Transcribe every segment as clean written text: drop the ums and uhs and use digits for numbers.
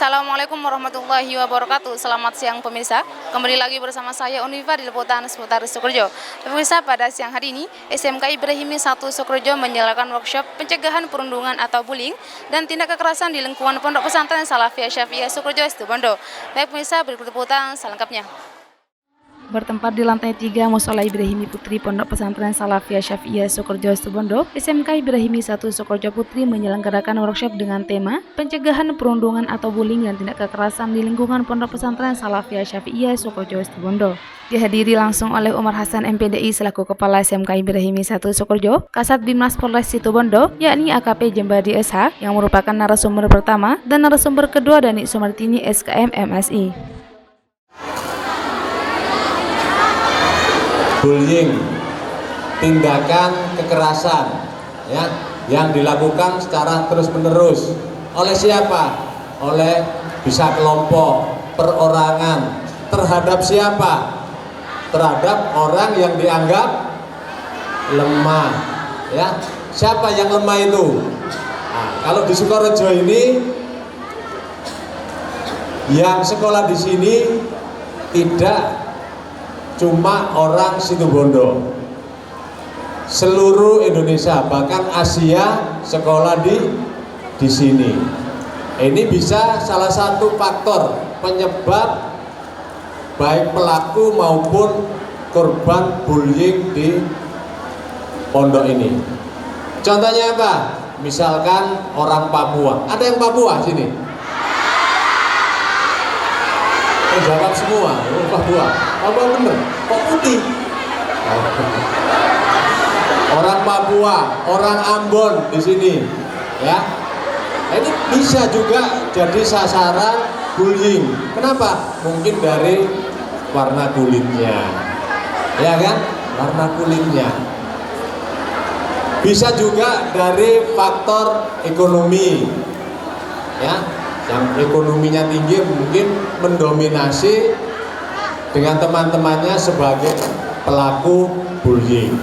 Assalamualaikum warahmatullahi wabarakatuh. Selamat siang pemirsa. Kembali lagi bersama saya Unifa di liputan seputar Sukorejo. Pemirsa, pada siang hari ini SMK Ibrahimi 1 Sukorejo menyelenggarakan workshop pencegahan perundungan atau bullying dan tindak kekerasan di lingkungan Pondok Pesantren Salafiyah Syafi'iyah Sukorejo Situbondo. Baik pemirsa, berikut liputan selengkapnya. Bertempat di lantai 3 Musola Ibrahimi Putri Pondok Pesantren Salafiyah Syafi'iyah Sukorejo Situbondo, SMK Ibrahimi 1 Sukorejo Putri menyelenggarakan workshop dengan tema pencegahan perundungan atau bullying dan tindak kekerasan di lingkungan Pondok Pesantren Salafiyah Syafi'iyah Sukorejo Situbondo. Dihadiri langsung oleh Umar Hasan MPDI selaku Kepala SMK Ibrahimi 1 Sukorejo, Kasat Binmas Polres Situbondo, yakni AKP Jembadi SH yang merupakan narasumber pertama dan narasumber kedua Danik Sumartini SKM MSI. Bullying, tindakan kekerasan ya, yang dilakukan secara terus-menerus oleh siapa? Oleh bisa kelompok, perorangan, terhadap siapa? Terhadap orang yang dianggap lemah ya. Siapa yang lemah itu? Nah, kalau di Sukorejo ini yang sekolah di sini tidak cuma orang Situbondo, seluruh Indonesia bahkan Asia sekolah di sini. Ini bisa salah satu faktor penyebab baik pelaku maupun korban bullying di pondok ini. Contohnya apa? Misalkan orang Papua. Ada yang Papua sini? Jawab semua. Oh, Papua. Papua bener. Kok putih? Orang Papua, orang Ambon di sini, ya. Ini bisa juga jadi sasaran bullying. Kenapa? Mungkin dari warna kulitnya, ya kan? Warna kulitnya. Bisa juga dari faktor ekonomi, ya. Yang ekonominya tinggi mungkin mendominasi dengan teman-temannya sebagai pelaku bullying.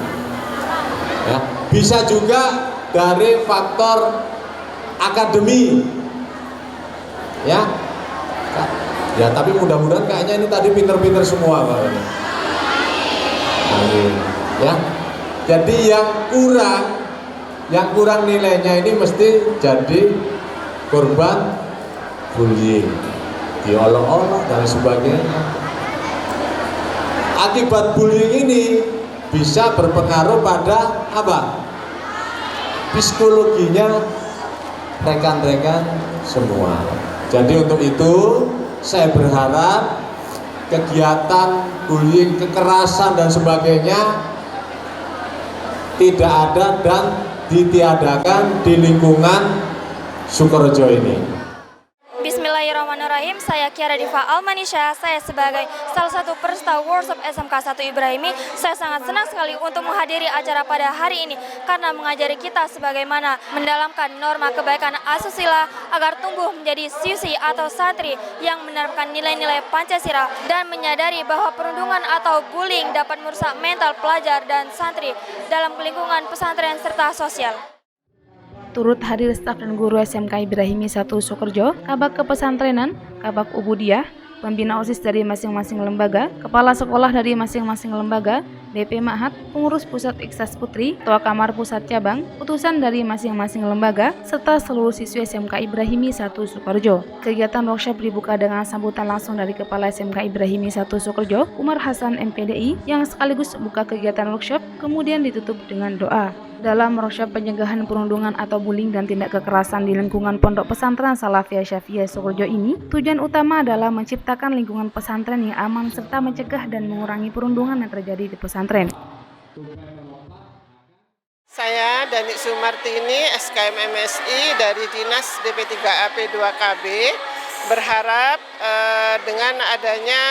Ya, bisa juga dari faktor akademi. Ya. Ya, tapi mudah-mudahan kayaknya ini tadi pinter-pinter semua Pak. Amin. Ya. Jadi yang kurang nilainya ini mesti jadi korban bullying, diolok-olok dan sebagainya. Akibat bullying ini bisa berpengaruh pada apa? Psikologinya rekan-rekan semua. Jadi untuk itu saya berharap kegiatan bullying, kekerasan dan sebagainya tidak ada dan ditiadakan di lingkungan Sukorejo ini. Bismillahirrahmanirrahim, saya Kiara Diva Almanisha. Saya sebagai salah satu peserta workshop SMK 1 Ibrahimi, saya sangat senang sekali untuk menghadiri acara pada hari ini karena mengajari kita sebagaimana mendalamkan norma kebaikan asusila agar tumbuh menjadi siswi atau santri yang menerapkan nilai-nilai Pancasila dan menyadari bahwa perundungan atau bullying dapat merusak mental pelajar dan santri dalam lingkungan pesantren serta sosial. Turut hadir staf dan guru SMK Ibrahimi 1 Sukorejo, Kabak Kepesantrenan, Kabak Ubudiyah, pembina OSIS dari masing-masing lembaga, kepala sekolah dari masing-masing lembaga, DP Ma'had, pengurus pusat Iksas Putri, Ketua Kamar Pusat Cabang, utusan dari masing-masing lembaga, serta seluruh siswi SMK Ibrahimi 1 Sukorejo. Kegiatan workshop dibuka dengan sambutan langsung dari Kepala SMK Ibrahimi 1 Sukorejo, Umar Hasan MPDI, yang sekaligus buka kegiatan workshop, kemudian ditutup dengan doa. Dalam workshop pencegahan perundungan atau bullying dan tindak kekerasan di lingkungan Pondok Pesantren Salafiyah Syafi'iyah Sukorejo ini, tujuan utama adalah menciptakan lingkungan pesantren yang aman serta mencegah dan mengurangi perundungan yang terjadi di pesantren. Saya Danik Sumartini, SKM MSI dari Dinas DP3AP 2KB, berharap dengan adanya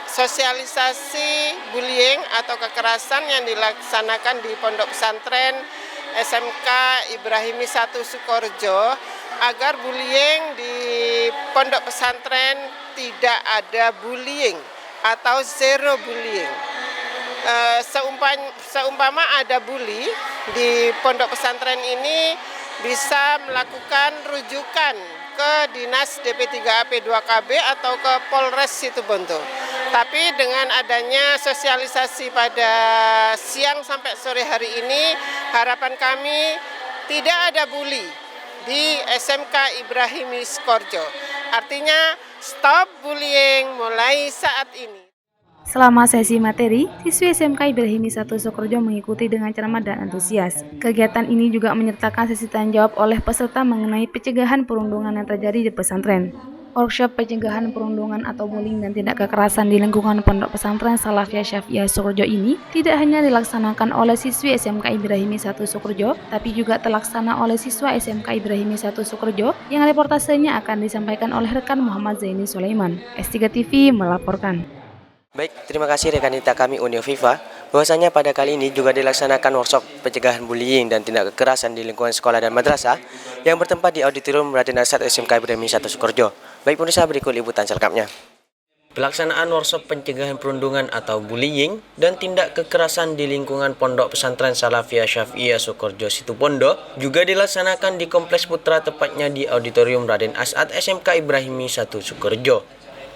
sosialisasi bullying atau kekerasan yang dilaksanakan di Pondok Pesantren SMK Ibrahimi 1 Sukorejo, agar bullying di Pondok Pesantren tidak ada bullying atau zero bullying. Seumpama ada bully di Pondok Pesantren ini, bisa melakukan rujukan ke Dinas DP3AP 2KB atau ke Polres Situbondo. Tapi dengan adanya sosialisasi pada siang sampai sore hari ini, harapan kami tidak ada bully di SMK Ibrahimi Sukorjo. Artinya stop bullying mulai saat ini. Selama sesi materi, siswi SMK Ibrahimi 1 Sukorjo mengikuti dengan cermat dan antusias. Kegiatan ini juga menyertakan sesi tanya jawab oleh peserta mengenai pencegahan perundungan yang terjadi di pesantren. Workshop pencegahan perundungan atau bullying dan tindak kekerasan di lingkungan Pondok Pesantren Salafiyah Syafi'iyah Sukorjo ini tidak hanya dilaksanakan oleh siswi SMK Ibrahimi 1 Sukorjo, tapi juga terlaksana oleh siswa SMK Ibrahimi 1 Sukorjo yang reportasenya akan disampaikan oleh rekan Muhammad Zaini Sulaiman. S3 TV melaporkan. Baik, terima kasih rekanita kami Unio Viva. Bahwasanya pada kali ini juga dilaksanakan workshop pencegahan bullying dan tindak kekerasan di lingkungan sekolah dan madrasah yang bertempat di auditorium Raden Asad SMK Ibrahimi 1 Sukorjo. Baik pemirsa, berikut liputan selengkapnya. Pelaksanaan workshop pencegahan perundungan atau bullying dan tindak kekerasan di lingkungan Pondok Pesantren Salafiyah Syafi'iyah Sukorjo Situbondo juga dilaksanakan di Kompleks Putra, tepatnya di auditorium Raden Asad SMK Ibrahimi 1 Sukorjo.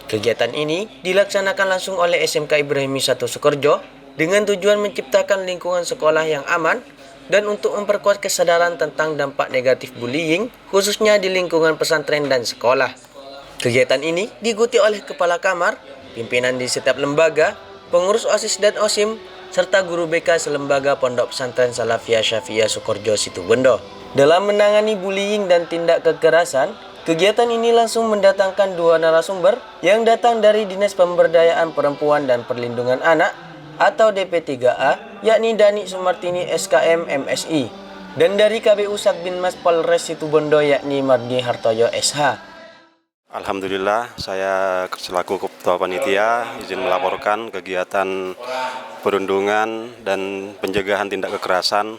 Kegiatan ini dilaksanakan langsung oleh SMK Ibrahimi 1 Sukorjo dengan tujuan menciptakan lingkungan sekolah yang aman dan untuk memperkuat kesadaran tentang dampak negatif bullying, khususnya di lingkungan pesantren dan sekolah. Kegiatan ini diikuti oleh kepala kamar, pimpinan di setiap lembaga, pengurus OSIS dan OSIM, serta guru BK selembaga Pondok Pesantren Salafiyah Syafi'iyah Sukorjo Situbondo. Dalam menangani bullying dan tindak kekerasan, kegiatan ini langsung mendatangkan dua narasumber yang datang dari Dinas Pemberdayaan Perempuan dan Perlindungan Anak atau DP3A, yakni Dani Sumartini SKM MSI, dan dari KBU Satbinmas Polres Situbondo yakni Mardi Hartoyo SH. Alhamdulillah, saya selaku Ketua Panitia izin melaporkan kegiatan perundungan dan pencegahan tindak kekerasan.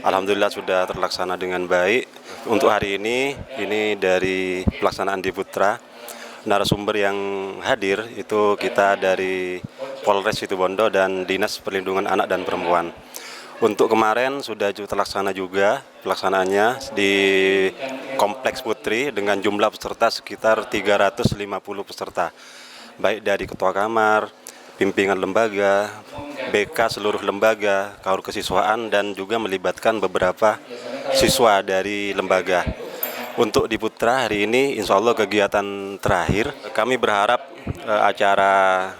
Alhamdulillah sudah terlaksana dengan baik. Untuk hari ini dari pelaksanaan di Putra, narasumber yang hadir itu kita dari Polres Situbondo dan Dinas Perlindungan Anak dan Perempuan. Untuk kemarin sudah terlaksana juga pelaksanaannya di Kompleks Putri dengan jumlah peserta sekitar 350 peserta. Baik dari ketua kamar, pimpinan lembaga, BK seluruh lembaga, kaur kesiswaan dan juga melibatkan beberapa siswa dari lembaga. Untuk di Putra hari ini insya Allah kegiatan terakhir. Kami berharap acara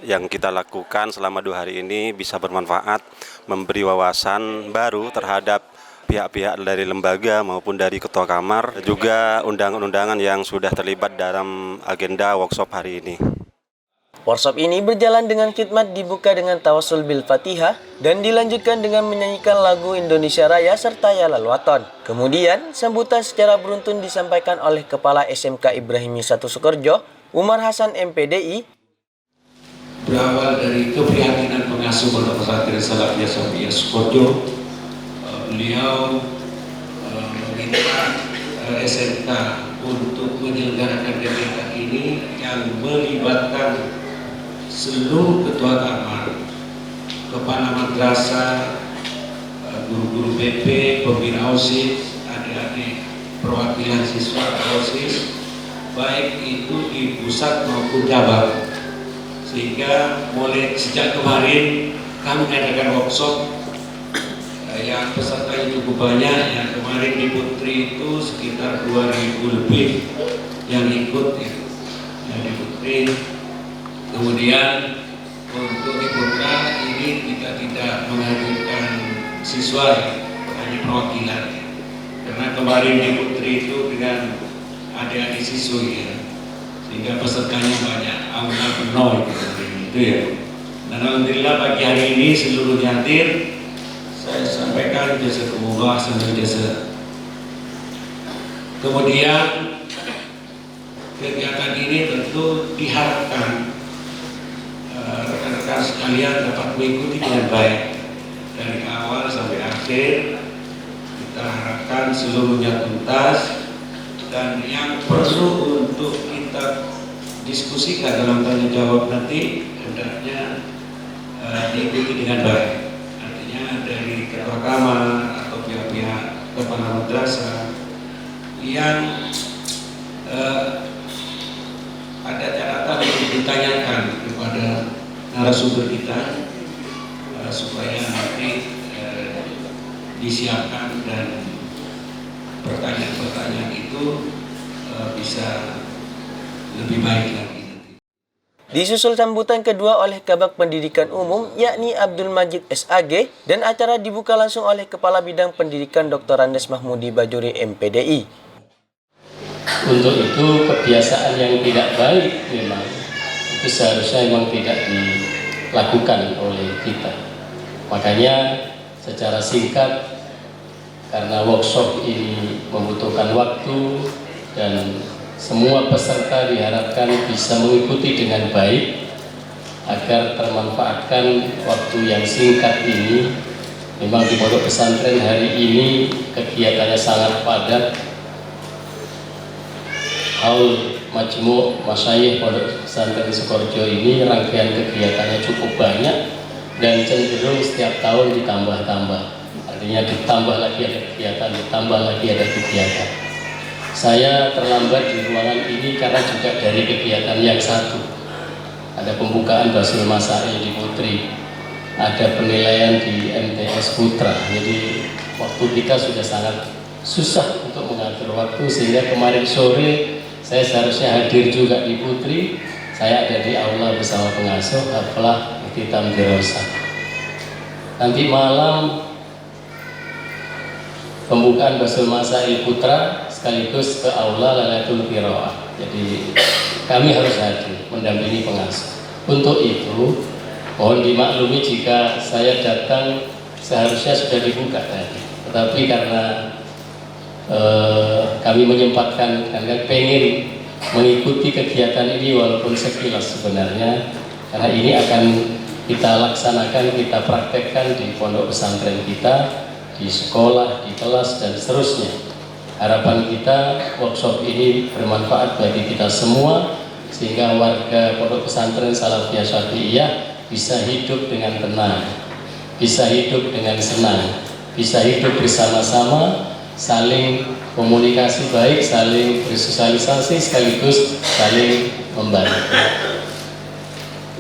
yang kita lakukan selama 2 hari ini bisa bermanfaat, memberi wawasan baru terhadap pihak-pihak dari lembaga maupun dari ketua kamar, juga undangan-undangan yang sudah terlibat dalam agenda workshop hari ini. Workshop ini berjalan dengan khidmat dibuka dengan tawasul bil Fatihah dan dilanjutkan dengan menyanyikan lagu Indonesia Raya serta Yalal Waton. Kemudian, sambutan secara beruntun disampaikan oleh Kepala SMK Ibrahimi 1 Sukorjo, Umar Hasan MPDI. Berawal dari keprihatinan pengasuh Pondok Pesantren Salafiyah Syafi'iyah Sukorjo, beliau meminta SMK untuk menyelenggarakan kegiatan ini yang melibatkan seluruh ketua kamar, kepala madrasah, guru-guru BP, pembina OSIS, adik-adik perwakilan siswa OSIS, baik itu di pusat maupun cabang. Sehingga sejak kemarin kami mengadakan workshop yang pesertanya cukup banyak. Yang kemarin di Putri itu sekitar 2000 lebih yang ikut ya, yang di Putri. Kemudian untuk di Putra ini kita tidak menghadirkan siswa ya, hanya perwakilan ya. Karena kemarin di Putri itu dengan adik-adik siswi ya, sehingga pesertanya banyak, aula penuh itu ya. Dan alhamdulillah pagi hari ini seluruhnya hadir. Saya sampaikan jazakumullah sambil jasa. Kemudian kegiatan ini tentu diharapkan rekan-rekan sekalian dapat mengikuti dengan baik dari awal sampai akhir. Kita harapkan seluruhnya tuntas, dan yang perlu untuk kita diskusikan dalam tanya jawab nanti hendaknya diikuti dengan baik. Artinya dari ketua kamar atau pihak-pihak kepala madrasah yang ada catatan yang ditanyakan kepada narasumber kita supaya nanti disiapkan dan pertanyaan-pertanyaan itu bisa lebih baik lagi. Disusul sambutan kedua oleh Kabag Pendidikan Umum yakni Abdul Majid SAG dan acara dibuka langsung oleh Kepala Bidang Pendidikan Dr. Andes Mahmudi Bajuri MPDI. Untuk itu kebiasaan yang tidak baik memang itu seharusnya memang tidak dilakukan oleh kita. Makanya secara singkat, karena workshop ini membutuhkan waktu dan semua peserta diharapkan bisa mengikuti dengan baik agar termanfaatkan waktu yang singkat ini. Memang di pondok pesantren hari ini kegiatannya sangat padat. Haul Majmu' Masyayikh Pondok Pesantren Sukorejo ini rangkaian kegiatannya cukup banyak dan cenderung setiap tahun ditambah-tambah. Artinya ditambah lagi ada kegiatan, ditambah lagi ada kegiatan. Saya terlambat di ruangan ini karena juga dari kegiatan yang satu. Ada pembukaan Basul Masail di Putri, ada penilaian di MTS Putra. Jadi waktu kita sudah sangat susah untuk mengatur waktu, sehingga kemarin sore saya seharusnya hadir juga di Putri. Saya ada di aula bersama pengasuh Haflah Ihtitam Dirosah. Nanti malam pembukaan Basul Masail Putra sekaligus ke aula Lailatul Qiraah. Jadi kami harus hadir mendampingi pengasuh. Untuk itu mohon dimaklumi jika saya datang seharusnya sudah dibuka tadi, tetapi karena kami menyempatkan karena pengen mengikuti kegiatan ini walaupun sekilas sebenarnya, karena ini akan kita laksanakan, kita praktekkan di pondok pesantren kita, di sekolah, di kelas, dan seterusnya. Harapan kita workshop ini bermanfaat bagi kita semua, sehingga warga pondok pesantren Salafiyah Syafi'iyah bisa hidup dengan tenang, bisa hidup dengan senang, bisa hidup bersama-sama, saling komunikasi baik, saling bersosialisasi, sekaligus saling membantu.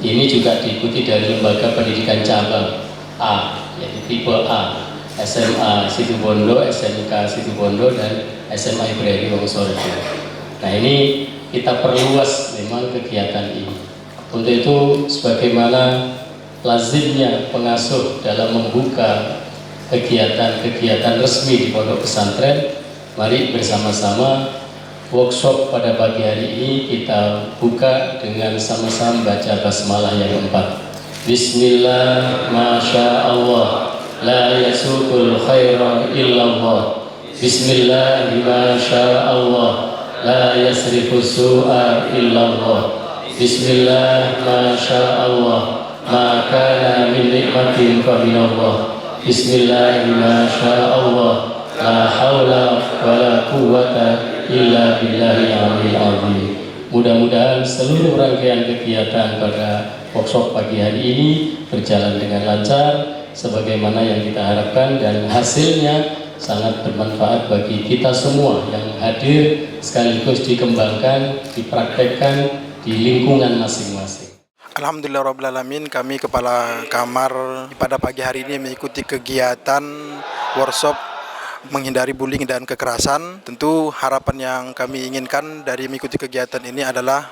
Ini juga diikuti dari lembaga pendidikan cabang A, yaitu tipe A, SMA Situbondo, SMK Situbondo, dan SMA Ibrahim Wonosorejo. Nah, ini kita perluas memang kegiatan ini. Untuk itu, sebagaimana lazimnya pengasuh dalam membuka kegiatan-kegiatan resmi di pondok pesantren, mari bersama-sama workshop pada pagi hari ini kita buka dengan sama-sama baca basmalah yang keempat. Bismillah, Masya Allah, la yasukul khaira illallah. Bismillah, Masya Allah, la yasrifu su'a illallah. Bismillah, Masya Allah, ma kana min nikmatin fa minallah. Bismillah, Masya Allah, la hawla wa la quwwata illa billahil aliyil azim. Mudah-mudahan seluruh rangkaian kegiatan pada workshop pagi hari ini berjalan dengan lancar sebagaimana yang kita harapkan, dan hasilnya sangat bermanfaat bagi kita semua yang hadir, sekaligus dikembangkan, dipraktekkan di lingkungan masing-masing. Alhamdulillahirrahmanirrahim, kami Kepala Kamar pada pagi hari ini mengikuti kegiatan workshop menghindari bullying dan kekerasan. Tentu harapan yang kami inginkan dari mengikuti kegiatan ini adalah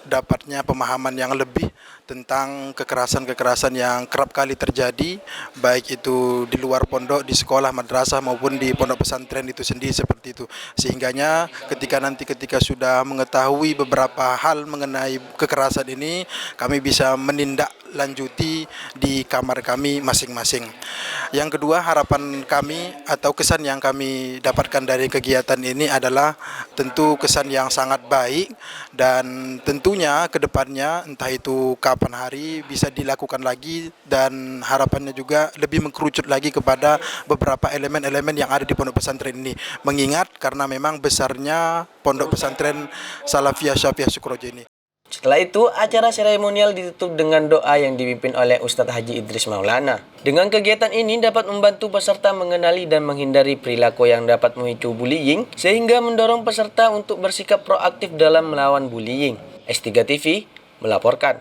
dapatnya pemahaman yang lebih tentang kekerasan-kekerasan yang kerap kali terjadi, baik itu di luar pondok, di sekolah, madrasah, maupun di pondok pesantren itu sendiri, seperti itu. Sehingganya ketika sudah mengetahui beberapa hal mengenai kekerasan ini, kami bisa menindaklanjuti di kamar kami masing-masing. Yang kedua, harapan kami atau kesan yang kami dapatkan dari kegiatan ini adalah tentu kesan yang sangat baik, dan tentunya ke depannya entah itu kapan hari bisa dilakukan lagi, dan harapannya juga lebih mengkerucut lagi kepada beberapa elemen-elemen yang ada di pondok pesantren ini, mengingat karena memang besarnya pondok pesantren Salafiyah Syafi'iyah Sukorejo ini. Setelah itu, acara seremonial ditutup dengan doa yang dipimpin oleh Ustadz Haji Idris Maulana. Dengan kegiatan ini dapat membantu peserta mengenali dan menghindari perilaku yang dapat memicu bullying, sehingga mendorong peserta untuk bersikap proaktif dalam melawan bullying. S3 TV melaporkan.